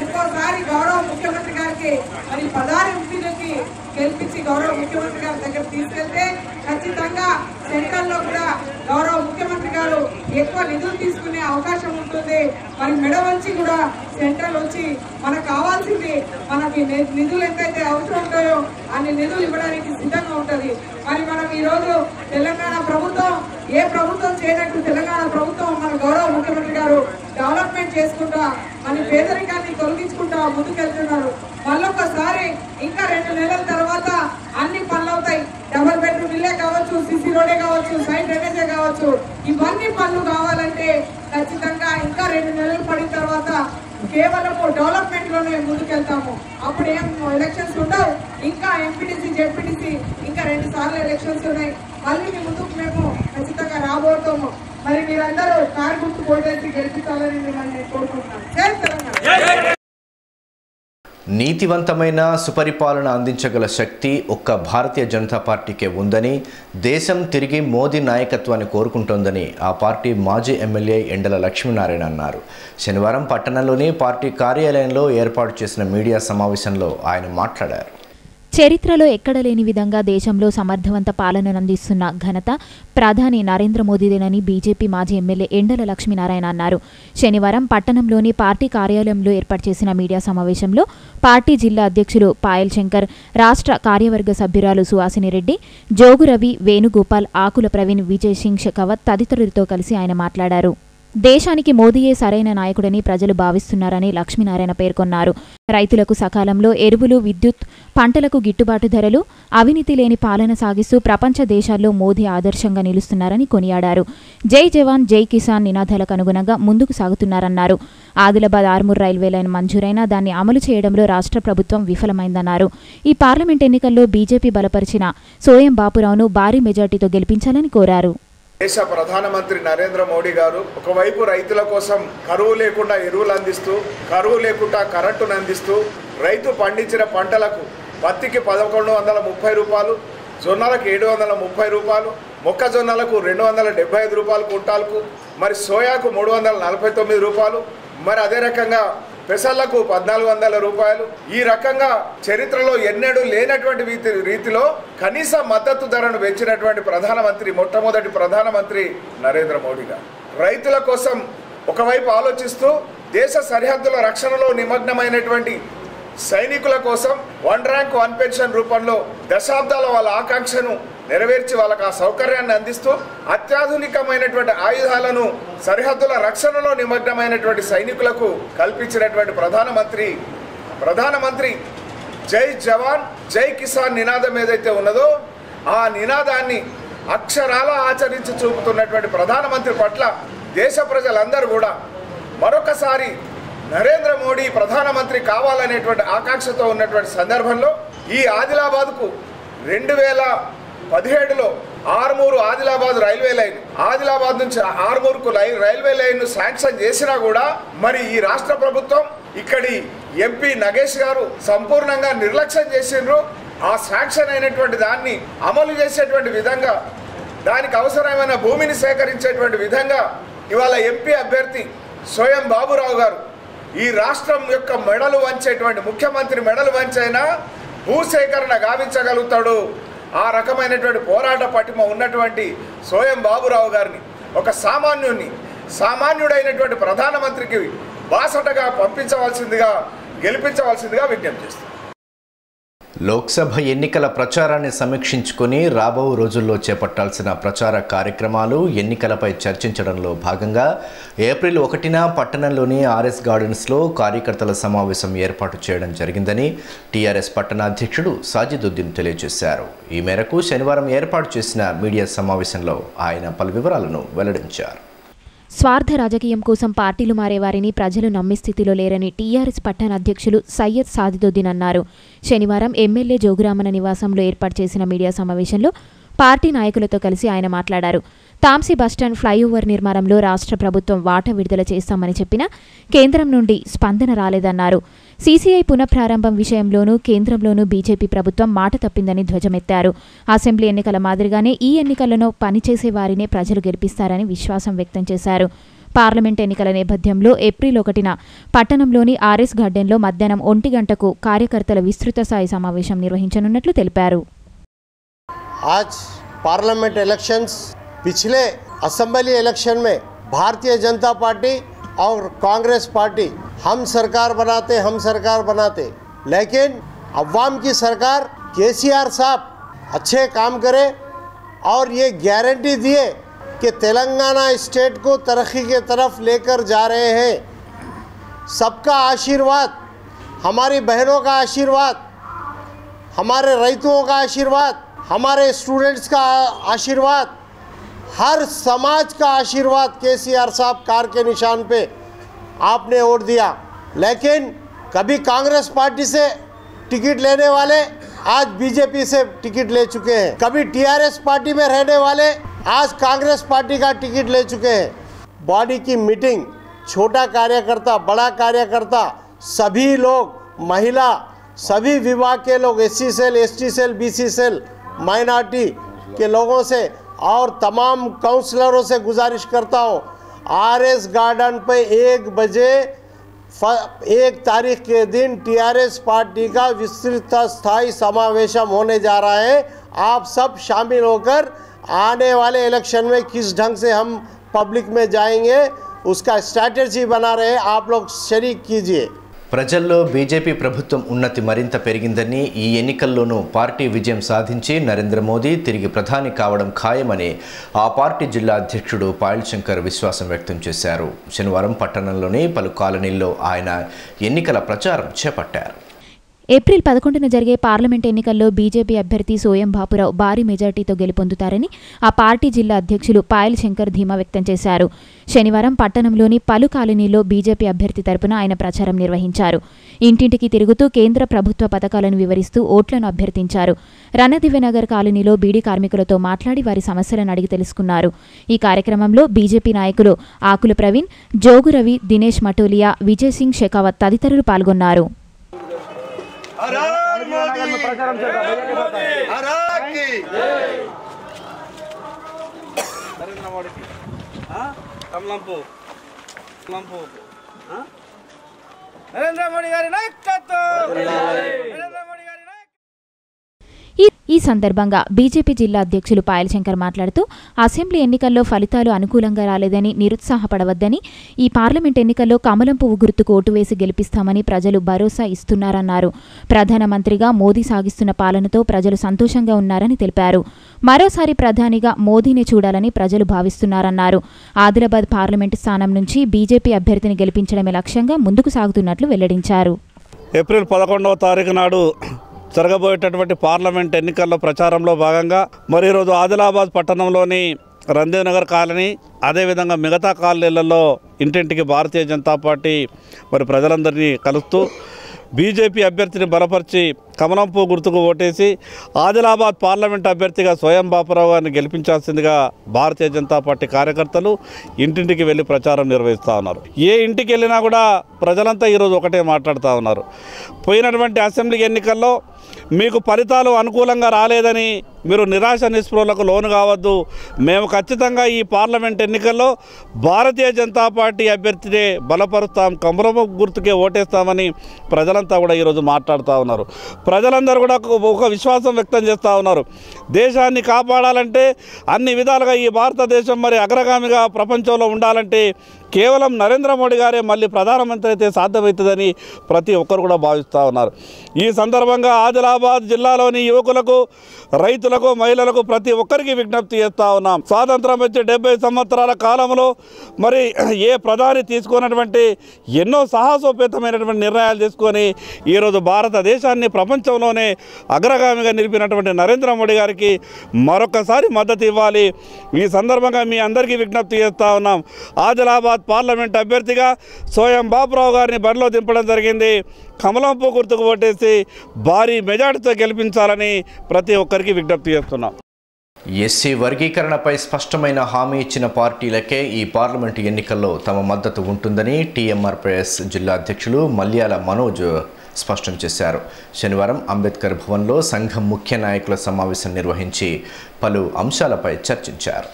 ఇంకోసారి గౌరవ ముఖ్యమంత్రి గారికి మరి 16 ఎంపీలకి గెలిపించి గౌరవ ముఖ్యమంత్రి గారి దగ్గర తీసుకెళ్తే ఖచ్చితంగా సెంట్రల్ లో కూడా గౌరవ ముఖ్యమంత్రి గారు ఎక్కువ నిధులు తీసుకునే అవకాశం ఉంటుంది. మరి మెడ వంచి కూడా సెంట్రల్ వచ్చి మనకు కావాల్సింది, మనకి నిధులు ఎంతైతే అవసరం ఉంటాయో అన్ని నిధులు ఇవ్వడానికి సిద్ధంగా ఉంటుంది. మరి మనం ఈ రోజు తెలంగాణ ప్రభుత్వం ఏ ప్రభుత్వం చేయనట్టు తెలంగాణ ప్రభుత్వం మన గౌరవ ముఖ్యమంత్రి గారు డెవలప్మెంట్ చేసుకుంటా మన పేదరికాన్ని తొలగించుకుంటా ముందుకెళ్తున్నారు. మళ్ళొకసారి ఇంకా 2 నెలల తర్వాత అన్ని పనులు అవుతాయి. డబుల్ బెడ్రూమ్ ఇల్లే కావచ్చు, సిసి రోడే కావచ్చు, సైడ్ డ్రైనేజే కావచ్చు, ఇవన్నీ పనులు కావాలంటే ఖచ్చితంగా ఇంకా 2 నెలలు పడిన తర్వాత కేవలం డెవలప్మెంట్ లోనే ముందుకెళ్తాము. అప్పుడు ఏం ఎలక్షన్స్ ఉండవు. ఇంకా ఎంపీటీసీ, జెడ్పీటీసీ ఇంకా 2 సార్లు ఎలక్షన్స్ ఉన్నాయి. మళ్ళీ మీ ముందుకు మేము ఖచ్చితంగా రాబోతాము. మరి మీరందరూ కారు గుర్తు ఓటేసి గెలిపించాలని మిమ్మల్ని కోరుకుంటున్నాను. జై తెలంగాణ. నీతివంతమైన సుపరిపాలన అందించగల శక్తి ఒక్క భారతీయ జనతా పార్టీకే ఉందని, దేశం తిరిగి మోదీ నాయకత్వాన్ని కోరుకుంటోందని ఆ పార్టీ మాజీ ఎమ్మెల్యే ఎండల లక్ష్మీనారాయణ అన్నారు. శనివారం పట్టణంలోని పార్టీ కార్యాలయంలో ఏర్పాటు చేసిన మీడియా సమావేశంలో ఆయన మాట్లాడారు. చరిత్రలో ఎక్కడ లేని విధంగా దేశంలో సమర్థవంత పాలనను అందిస్తున్న ఘనత ప్రధాని నరేంద్ర మోదీదేనని బీజేపీ మాజీ ఎమ్మెల్యే ఎండల లక్ష్మీనారాయణ అన్నారు. శనివారం పట్టణంలోని పార్టీ కార్యాలయంలో ఏర్పాటు చేసిన మీడియా సమావేశంలో పార్టీ జిల్లా అధ్యక్షులు పాయల్ శంకర్, రాష్ట్ర కార్యవర్గ సభ్యురాలు సుహాసిని రెడ్డి, జోగు రవి, వేణుగోపాల్, ఆకుల ప్రవీణ్, విజయ్ సింగ్ షెకావత్ తదితరులతో కలిసి ఆయన మాట్లాడారు. దేశానికి మోదీయే సరైన నాయకుడని ప్రజలు భావిస్తున్నారని లక్ష్మీనారాయణ పేర్కొన్నారు. రైతులకు సకాలంలో ఎరువులు, విద్యుత్, పంటలకు గిట్టుబాటు ధరలు, అవినీతి లేని పాలన సాగిస్తూ ప్రపంచ దేశాల్లో మోదీ ఆదర్శంగా నిలుస్తున్నారని కొనియాడారు. జై జవాన్ జై కిసాన్ నినాదాలకు అనుగుణంగా ముందుకు సాగుతున్నారన్నారు. ఆదిలాబాద్ ఆర్మూర్ రైల్వే లైన్ మంజూరైనా దాన్ని అమలు చేయడంలో రాష్ట్ర ప్రభుత్వం విఫలమైందన్నారు. ఈ పార్లమెంట్ ఎన్నికల్లో బీజేపీ బలపరిచిన సోయం బాపురావును భారీ మెజార్టీతో గెలిపించాలని కోరారు. దేశ ప్రధానమంత్రి నరేంద్ర మోడీ గారు ఒకవైపు రైతుల కోసం కరువు లేకుండా ఎరువులు అందిస్తూ, కరువు లేకుండా కరెంటును అందిస్తూ, రైతు పండించిన పంటలకు పత్తికి 1130 రూపాయలు, జొన్నలకు 730 రూపాయలు, మొక్కజొన్నలకు 275 రూపాయలు క్వింటాల్కు, మరి సోయాకు 349 రూపాయలు, మరి అదే రకంగా పెసళ్లకు 1400 రూపాయలు. ఈ రకంగా చరిత్రలో ఎన్నడూ లేనటువంటి రీతిలో కనీస మద్దతు ధరను పెంచినటువంటి ప్రధానమంత్రి, మొట్టమొదటి ప్రధానమంత్రి నరేంద్ర మోడీ గారు రైతుల కోసం ఒకవైపు ఆలోచిస్తూ దేశ సరిహద్దుల రక్షణలో నిమగ్నమైనటువంటి సైనికుల కోసం 1 ర్యాంక్ 1 పెన్షన్ రూపంలో దశాబ్దాల వాళ్ళ ఆకాంక్షను నెరవేర్చి వాళ్ళకు ఆ సౌకర్యాన్ని అందిస్తూ అత్యాధునికమైనటువంటి ఆయుధాలను సరిహద్దుల రక్షణలో నిమగ్నమైనటువంటి సైనికులకు కల్పించినటువంటి ప్రధానమంత్రి జై జవాన్ జై కిసాన్ నినాదం ఏదైతే ఉన్నదో ఆ నినాదాన్ని అక్షరాల ఆచరించి చూపుతున్నటువంటి ప్రధానమంత్రి పట్ల దేశ ప్రజలందరూ కూడా మరొకసారి నరేంద్ర మోడీ ప్రధానమంత్రి కావాలనేటువంటి ఆకాంక్షతో ఉన్నటువంటి సందర్భంలో ఈ ఆదిలాబాద్కు 2017లో ఆర్మూరు ఆదిలాబాద్ రైల్వే లైన్, ఆదిలాబాద్ నుంచి ఆర్మూరుకు రైల్వే లైన్ను శాంక్షన్ చేసినా కూడా మరి ఈ రాష్ట్ర ప్రభుత్వం ఇక్కడి ఎంపీ నగేష్ గారు సంపూర్ణంగా నిర్లక్ష్యం చేసిండ్రు. ఆ శాంక్షన్ అయినటువంటి దాన్ని అమలు చేసేటువంటి విధంగా, దానికి అవసరమైన భూమిని సేకరించేటువంటి విధంగా ఇవాళ ఎంపీ అభ్యర్థి స్వయం బాబురావు గారు ఈ రాష్ట్రం యొక్క మెడలు వంచేటువంటి ముఖ్యమంత్రి మెడలు వంచైనా భూసేకరణ గావించగలుగుతాడు. ఆ రకమైనటువంటి పోరాట పటిమ ఉన్నటువంటి స్వయం బాబురావు గారిని ఒక సామాన్యుడైనటువంటి ప్రధానమంత్రికి బాసటగా గెలిపించవలసిందిగా విజ్ఞప్తి చేస్తారు. లోక్సభ ఎన్నికల ప్రచారాన్ని సమీక్షించుకుని రాబో రోజుల్లో చేపట్టాల్సిన ప్రచార కార్యక్రమాలు, ఎన్నికలపై చర్చించడంలో భాగంగా ఏప్రిల్ 1న పట్టణంలోని ఆర్ఎస్ గార్డెన్స్లో కార్యకర్తల సమావేశం ఏర్పాటు చేయడం జరిగిందని టీఆర్ఎస్ పట్టణ అధ్యక్షుడు సాజిదుద్దీన్ తెలియజేశారు. ఈ మేరకు శనివారం ఏర్పాటు చేసిన మీడియా సమావేశంలో ఆయన పలు వివరాలను వెల్లడించారు. స్వార్థ రాజకీయం కోసం పార్టీలు మారేవారిని ప్రజలు నమ్మే స్థితిలో లేరని టీఆర్ఎస్ పట్టణ అధ్యక్షులు సయ్యద్ సాజిదుద్దీన్ అన్నారు. శనివారం ఎమ్మెల్యే జోగురామన్న నివాసంలో ఏర్పాటు చేసిన మీడియా సమావేశంలో పార్టీ నాయకులతో కలిసి ఆయన మాట్లాడారు. తాంసీ బస్టాండ్ ఫ్లైఓవర్ నిర్మాణంలో రాష్ట్ర ప్రభుత్వం వాటా విడుదల చేస్తామని చెప్పినా కేంద్రం నుండి స్పందన రాలేదన్నారు. సీసీఐ పునఃప్రారంభం విషయంలోనూ కేంద్రంలోనూ బీజేపీ ప్రభుత్వం మాట తప్పిందని ధ్వజమెత్తారు. అసెంబ్లీ ఎన్నికల మాదిరిగానే ఈ ఎన్నికలను పనిచేసే వారినే ప్రజలు గెలిపిస్తారని విశ్వాసం వ్యక్తం చేశారు. పార్లమెంట్ ఎన్నికల నేపథ్యంలో ఏప్రిల్ 1న పట్టణంలోని ఆర్ఎస్ గార్డెన్లో మధ్యాహ్నం 1 గంటకు కార్యకర్తల విస్తృత స్థాయి సమావేశం నిర్వహించనున్నట్లు తెలిపారు. आज पार्लियामेंट इलेक्शंस, पिछले असेंबली इलेक्शन में भारतीय जनता पार्टी और कांग्रेस पार्टी हम सरकार बनाते, लेकिन अवाम की सरकार केसीआर साहब अच्छे काम करे और ये गारंटी दिए कि तेलंगाना स्टेट को तरक्की के तरफ लेकर जा रहे हैं. सबका आशीर्वाद, हमारी बहनों का आशीर्वाद, हमारे रैतों का आशीर्वाद, हमारे स्टूडेंट्स का आशीर्वाद, हर समाज का आशीर्वाद केसीआर साहब कार के निशान पे आपने वोट दिया. लेकिन कभी कांग्रेस पार्टी से टिकट लेने वाले आज बीजेपी से टिकट ले चुके हैं, कभी टीआरएस पार्टी में रहने वाले आज कांग्रेस पार्टी का टिकट ले चुके हैं. बॉडी की मीटिंग, छोटा कार्यकर्ता, बड़ा कार्यकर्ता, सभी लोग, महिला, सभी विभाग के लोग, SC cell, ST cell, BC cell, minority के लोगों से और तमाम काउंसलरों से गुजारिश करता हूँ, आरएस गार्डन पे 1 बजे 1 तारीख के दिन टीआरएस पार्टी का विस्तृत स्थायी समावेशम होने जा रहा है. आप सब शामिल होकर आने वाले इलेक्शन में किस ढंग से हम पब्लिक में जाएंगे उसका स्ट्रैटेजी बना रहे हैं, आप लोग शरीक कीजिए. ప్రజల్లో బీజేపీ ప్రభుత్వం ఉన్నతి మరింత పెరిగిందని, ఈ ఎన్నికల్లోనూ పార్టీ విజయం సాధించి నరేంద్ర మోదీ తిరిగి ప్రధాని కావడం ఖాయమని ఆ పార్టీ జిల్లా అధ్యక్షుడు పాయల్ శంకర్ విశ్వాసం వ్యక్తం చేశారు. శనివారం పట్టణంలోని పలు కాలనీల్లో ఆయన ఎన్నికల ప్రచారం చేపట్టారు. ఏప్రిల్ 11న జరిగే పార్లమెంట్ ఎన్నికల్లో బీజేపీ అభ్యర్థి సోయం బాపురావు భారీ మెజార్టీతో గెలుపొందుతారని ఆ పార్టీ జిల్లా అధ్యక్షులు పాయల్ శంకర్ ధీమా వ్యక్తం చేశారు. శనివారం పట్టణంలోని పలు కాలనీల్లో బీజేపీ అభ్యర్థి తరపున ఆయన ప్రచారం నిర్వహించారు. ఇంటింటికి తిరుగుతూ కేంద్ర ప్రభుత్వ పథకాలను వివరిస్తూ ఓట్లను అభ్యర్థించారు. రణదివ్యనగర్ కాలనీలో బీడీ కార్మికులతో మాట్లాడి వారి సమస్యలను అడిగి తెలుసుకున్నారు. ఈ కార్యక్రమంలో బీజేపీ నాయకులు ఆకుల ప్రవీణ్, జోగు రవి, దినేష్ మటోలియా, విజయ్ సింగ్ షెకావత్ తదితరులు పాల్గొన్నారు. ఈ సందర్భంగా బీజేపీ జిల్లా అధ్యక్షులు పాయల్ శంకర్ మాట్లాడుతూ అసెంబ్లీ ఎన్నికల్లో ఫలితాలు అనుకూలంగా రాలేదని నిరుత్సాహపడవద్దని, ఈ పార్లమెంట్ ఎన్నికల్లో కమలం పువ్వు గుర్తుకు ఓటు వేసి గెలిపిస్తామని ప్రజలు భరోసా ఇస్తున్నారన్నారు. ప్రధానమంత్రిగా మోదీ సాగిస్తున్న పాలనతో ప్రజలు సంతోషంగా ఉన్నారని తెలిపారు. మరోసారి ప్రధానిగా మోదీనే చూడాలని ప్రజలు భావిస్తున్నారన్నారు. ఆదిలాబాద్ పార్లమెంటు స్థానం నుంచి బీజేపీ అభ్యర్థిని గెలిపించడమే లక్ష్యంగా ముందుకు సాగుతున్నట్లు వెల్లడించారు. ఏప్రిల్ 11వ తారీఖు నాడు జరగబోయేటటువంటి పార్లమెంట్ ఎన్నికల్లో ప్రచారంలో భాగంగా మరి ఈరోజు ఆదిలాబాద్ పట్టణంలోని రందేవ్ నగర్ కాలనీ, అదేవిధంగా మిగతా కాలనీలలో ఇంటింటికి భారతీయ జనతా పార్టీ మరి ప్రజలందరినీ కలుస్తూ బీజేపీ అభ్యర్థిని బలపరిచి కమలం పువ్వు గుర్తుకు ఓటేసి ఆదిలాబాద్ పార్లమెంట్ అభ్యర్థిగా స్వయం బాపురావు గారిని గెలిపించాల్సిందిగా భారతీయ జనతా పార్టీ కార్యకర్తలు ఇంటింటికి వెళ్ళి ప్రచారం నిర్వహిస్తూ ఉన్నారు. ఏ ఇంటికి వెళ్ళినా కూడా ప్రజలంతా ఈరోజు ఒకటే మాట్లాడుతూ ఉన్నారు. పోయినటువంటి అసెంబ్లీ ఎన్నికల్లో మీకు ఫలితాలు అనుకూలంగా రాలేదని మీరు నిరాశ నిస్పృహలకు లోను కావద్దు. మేము ఖచ్చితంగా ఈ పార్లమెంట్ ఎన్నికల్లో భారతీయ జనతా పార్టీ అభ్యర్థినే బలపరుస్తాం, కమలం గుర్తుకే ఓటేస్తామని ప్రజలంతా కూడా ఈరోజు మాట్లాడుతూ ఉన్నారు. ప్రజలందరూ కూడా ఒక విశ్వాసం వ్యక్తం చేస్తూ ఉన్నారు. దేశాన్ని కాపాడాలంటే అన్ని విధాలుగా ఈ భారతదేశం మరి అగ్రగామిగా ప్రపంచంలో ఉండాలంటే కేవలం నరేంద్ర మోడీ గారే మళ్ళీ ప్రధానమంత్రి అయితే సాధ్యమవుతుందని ప్రతి ఒక్కరు కూడా భావిస్తూ ఉన్నారు. ఈ సందర్భంగా ఆదిలాబాద్ జిల్లాలోని యువకులకు, రైతులకు, మహిళలకు ప్రతి ఒక్కరికి విజ్ఞప్తి చేస్తూ ఉన్నాం. స్వాతంత్రం వచ్చి 70 సంవత్సరాల కాలంలో మరి ఏ ప్రధాని తీసుకున్నటువంటి ఎన్నో సాహసోపేతమైనటువంటి నిర్ణయాలు తీసుకొని ఈరోజు భారతదేశాన్ని ప్రపంచంలోనే అగ్రగామిగా నిలిపినటువంటి నరేంద్ర మోడీ గారికి మరొకసారి మద్దతు ఇవ్వాలి. ఈ సందర్భంగా మీ అందరికీ విజ్ఞప్తి చేస్తూ ఉన్నాం. ఆదిలాబాద్ పార్లమెంట్ అభ్యర్థిగా స్వయం బాపురావు గారిని బరిలో దింపడం జరిగింది. కమలం పువ్వు గుర్తుకు ఓటేసి భారీ మెజార్టీతో గెలిపించాలని ప్రతి ఒక్కరికి విజ్ఞప్తి చేస్తున్నాం. ఎస్సీ వర్గీకరణపై స్పష్టమైన హామీ ఇచ్చిన పార్టీలకే ఈ పార్లమెంటు ఎన్నికల్లో తమ మద్దతు ఉంటుందని టీఎంఆర్పీఎస్ జిల్లా అధ్యక్షులు మల్యాల మనోజ్ స్పష్టం చేశారు. శనివారం అంబేద్కర్ భవన్లో సంఘం ముఖ్య నాయకుల సమావేశం నిర్వహించి పలు అంశాలపై చర్చించారు.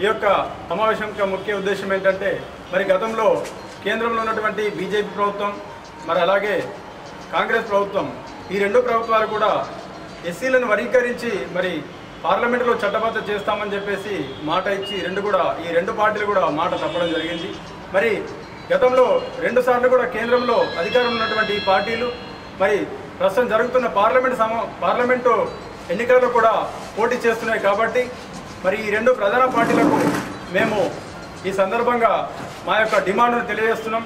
ఈ యొక్క సమావేశం యొక్క ముఖ్య ఉద్దేశం ఏంటంటే మరి గతంలో కేంద్రంలో ఉన్నటువంటి బీజేపీ ప్రభుత్వం మరి అలాగే కాంగ్రెస్ ప్రభుత్వం ఈ రెండు ప్రభుత్వాలు కూడా ఎస్సీలను వర్గీకరించి మరి పార్లమెంటులో చట్టబద్ధ చేస్తామని చెప్పేసి మాట ఇచ్చి ఈ రెండు పార్టీలు కూడా మాట తప్పడం జరిగింది. మరి గతంలో 2 సార్లు కూడా కేంద్రంలో అధికారం ఉన్నటువంటి ఈ పార్టీలు మరి ప్రస్తుతం జరుగుతున్న పార్లమెంటు ఎన్నికలలో కూడా పోటీ చేస్తున్నాయి. కాబట్టి మరి ఈ రెండు ప్రధాన పార్టీలకు మేము ఈ సందర్భంగా మా యొక్క డిమాండ్ను తెలియజేస్తున్నాం.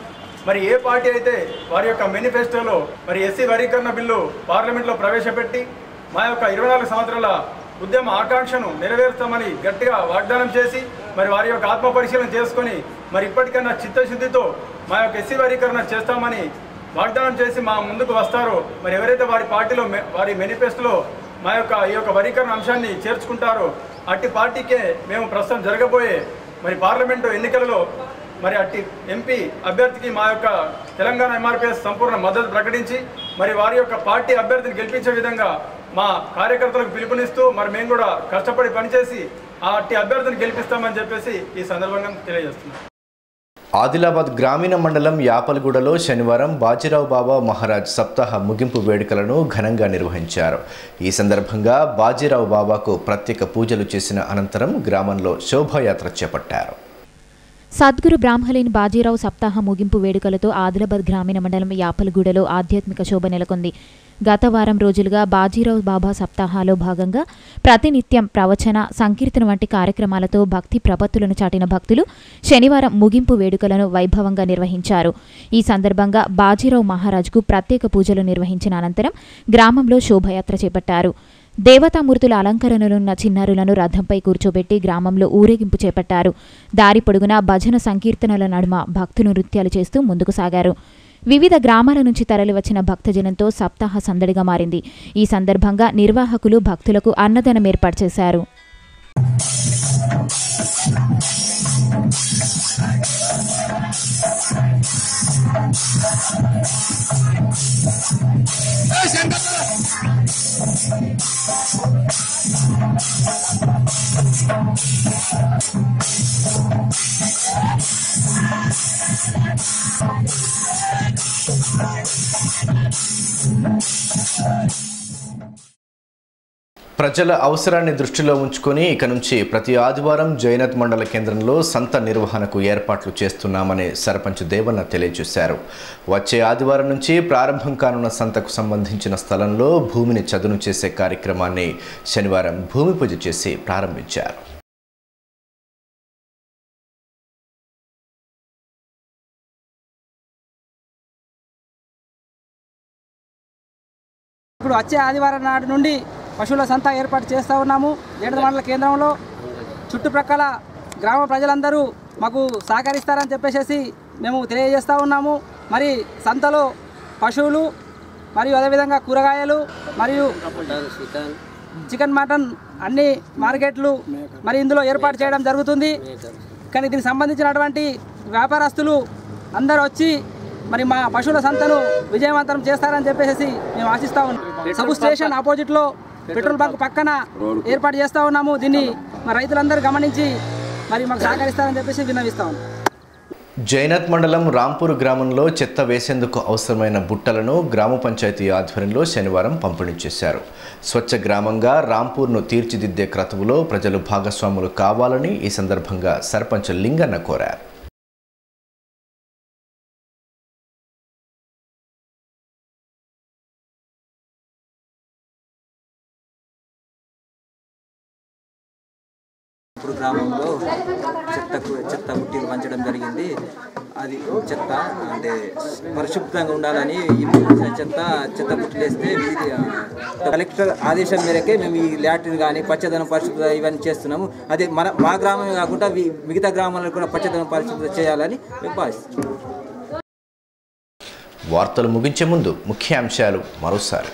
మరి ఏ పార్టీ అయితే వారి యొక్క మేనిఫెస్టోలో మరి ఎస్సీ వర్గీకరణ బిల్లు పార్లమెంట్లో ప్రవేశపెట్టి మా యొక్క 24 సంవత్సరాల ఉద్యమ ఆకాంక్షను నెరవేరుస్తామని గట్టిగా వాగ్దానం చేసి మరి వారి యొక్క ఆత్మ పరిశీలన చేసుకొని మరి ఇప్పటికన్నా చిత్తశుద్ధితో మా యొక్క ఎస్సీ వర్గీకరణ చేస్తామని వాగ్దానం చేసి మా ముందుకు వస్తారో మరి ఎవరైతే వారి పార్టీలో వారి మేనిఫెస్టోలో ఈ యొక్క వర్గీకరణ అంశాన్ని చేర్చుకుంటారో అట్టి పార్టీకే మేము ప్రస్తుతం జరగబోయే మరి పార్లమెంటు ఎన్నికలలో మరి అట్టి ఎంపీ అభ్యర్థికి మా యొక్క తెలంగాణ ఎంఆర్పీఎస్ సంపూర్ణ మద్దతు ప్రకటించి మరి వారి యొక్క పార్టీ అభ్యర్థిని గెలిపించే విధంగా మా కార్యకర్తలకు పిలుపునిస్తూ మరి మేము కూడా కష్టపడి పనిచేసి అట్టి అభ్యర్థిని గెలిపిస్తామని చెప్పేసి ఈ సందర్భంగా తెలియజేస్తున్నాం. ఆదిలాబాద్ గ్రామీణ మండలం యాపల్గూడలో శనివారం బాజీరావు బాబా మహారాజ్ సప్తాహ ముగింపు వేడుకలను ఘనంగా నిర్వహించారు. ఈ సందర్భంగా బాజీరావు బాబాకు ప్రత్యేక పూజలు చేసిన అనంతరం గ్రామంలో శోభాయాత్ర చేపట్టారు. సద్గురు బ్రాహ్మలీన్ బాజీరావు సప్తాహ ముగింపు వేడుకలతో ఆదిలాబాద్ గ్రామీణ మండలం యాపల్గూడలో ఆధ్యాత్మిక శోభ నెలకొంది. గత వారం రోజులుగా బాజీరావు బాబా సప్తాహాలో భాగంగా ప్రతినిత్యం ప్రవచన, సంకీర్తన వంటి కార్యక్రమాలతో భక్తి ప్రపత్తులను చాటిన భక్తులు శనివారం ముగింపు వేడుకలను వైభవంగా నిర్వహించారు. ఈ సందర్భంగా బాజీరావు మహారాజ్కు ప్రత్యేక పూజలు నిర్వహించిన అనంతరం గ్రామంలో శోభయాత్ర చేపట్టారు. దేవతామూర్తుల అలంకరణలున్న చిన్నారులను రథంపై కూర్చోబెట్టి గ్రామంలో ఊరేగింపు చేపట్టారు. దారి పొడుగునా భజన సంకీర్తనల నడుమ భక్తులు నృత్యాలు చేస్తూ ముందుకు సాగారు. వివిధ గ్రామాల నుంచి తరలివచ్చిన భక్తజనంతో సప్తాహ సందడిగా మారింది. ఈ సందర్భంగా నిర్వాహకులు భక్తులకు అన్నదానం ఏర్పాటు చేశారు. ప్రజల అవసరాన్ని దృష్టిలో ఉంచుకొని ఇక నుంచి ప్రతి ఆదివారం జైనత్ మండల కేంద్రంలో సంత నిర్వహణకు ఏర్పాట్లు చేస్తున్నామని సర్పంచ్ దేవన్న తెలియజేశారు. వచ్చే ఆదివారం నుంచి ప్రారంభం కానున్న సంతకు సంబంధించిన స్థలంలో భూమిని చదును చేసే కార్యక్రమాన్ని శనివారం భూమి పూజ చేసి ప్రారంభించారు. ఇప్పుడు వచ్చే ఆదివారం నాడు నుండి పశువుల సంత ఏర్పాటు చేస్తూ ఉన్నాము. జేడద మండల కేంద్రంలో చుట్టుప్రక్కల గ్రామ ప్రజలందరూ మాకు సహకరిస్తారని చెప్పేసి మేము తెలియజేస్తూ ఉన్నాము. మరి సంతలో పశువులు మరియు అదేవిధంగా కూరగాయలు మరియు చికెన్ మటన్ అన్ని మార్కెట్లు మరి ఇందులో ఏర్పాటు చేయడం జరుగుతుంది. కానీ దీనికి సంబంధించినటువంటి వ్యాపారస్తులు అందరూ వచ్చి మరి మా పశువుల సంతను విజయవంతం చేస్తారని చెప్పేసి మేము ఆశిస్తూ ఉన్నాం. సబ్ స్టేషన్ ఆపోజిట్లో పెట్రోల్ బంక్ పక్కన ఏర్పాటు చేస్తూ ఉన్నాము. దీన్ని మా రైతులందరూ గమనించి మరి మాకు సహకరిస్తారని చెప్పేసి విన్నవిస్తా ఉన్నాం. జైనత్ మండలం రాంపూర్ గ్రామంలో చెత్త వేసేందుకు అవసరమైన బుట్టలను గ్రామ పంచాయతీ ఆధ్వర్యంలో శనివారం పంపిణీ చేశారు. స్వచ్ఛ గ్రామంగా రాంపూర్ను తీర్చిదిద్దే క్రతువులో ప్రజలు భాగస్వాములు కావాలని ఈ సందర్భంగా సర్పంచ్ లింగన్న కోరారు. ఇప్పుడు గ్రామంలో చెత్త బుట్టీలు పంచడం జరిగింది. అది చెత్త అంటే పరిశుభ్రంగా ఉండాలని చెత్త బుట్టీలు వేస్తే కలెక్టర్ ఆదేశం మేరకే మేము ఈ లాట్రిన్ కానీ పచ్చదనం పరిశుభ్రత ఇవన్నీ చేస్తున్నాము. అదే మా గ్రామమే కాకుండా మిగతా గ్రామాలకు కూడా పచ్చదనం పరిశుభ్రత చేయాలని మేము భావిస్తున్నాం. వార్తలు ముగించే ముందు ముఖ్యాంశాలు మరోసారి.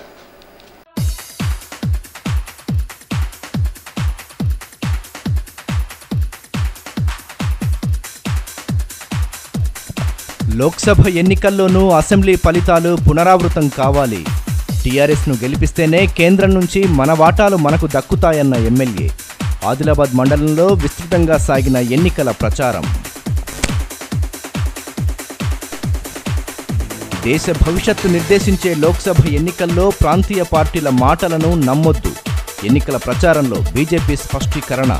లోక్సభ ఎన్నికల్లోనూ అసెంబ్లీ ఫలితాలు పునరావృతం కావాలి. టీఆర్ఎస్ను గెలిపిస్తేనే కేంద్రం నుంచి మన వాటాలు మనకు దక్కుతాయన్న ఎమ్మెల్యే. ఆదిలాబాద్ మండలంలో విస్తృతంగా సాగిన ఎన్నికల ప్రచారం. దేశ భవిష్యత్తు నిర్దేశించే లోక్సభ ఎన్నికల్లో ప్రాంతీయ పార్టీల మాటలను నమ్మొద్దు. ఎన్నికల ప్రచారంలో బీజేపీ స్పష్టీకరణ.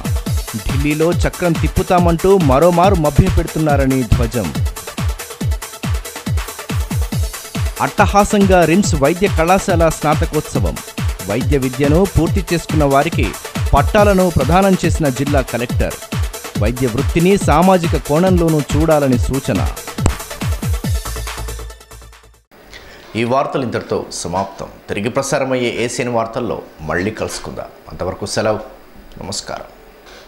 ఢిల్లీలో చక్రం తిప్పుతామంటూ మరోమారు మభ్యపెడుతున్నారని ధ్వజం. అట్టహాసంగా రిమ్స్ వైద్య కళాశాల స్నాతకోత్సవం. వైద్య విద్యను పూర్తి చేసుకున్న వారికి పట్టాలను ప్రదానం చేసిన జిల్లా కలెక్టర్. వైద్య వృత్తిని సామాజిక కోణంలోనూ చూడాలని సూచన. ఈ వార్తలు ఇంతటితో సమాప్తం. తిరిగి ప్రసారమయ్యే ఏసియన్ వార్తల్లో మళ్ళీ కలుసుకుందాం. అంతవరకు సెలవు. నమస్కారం.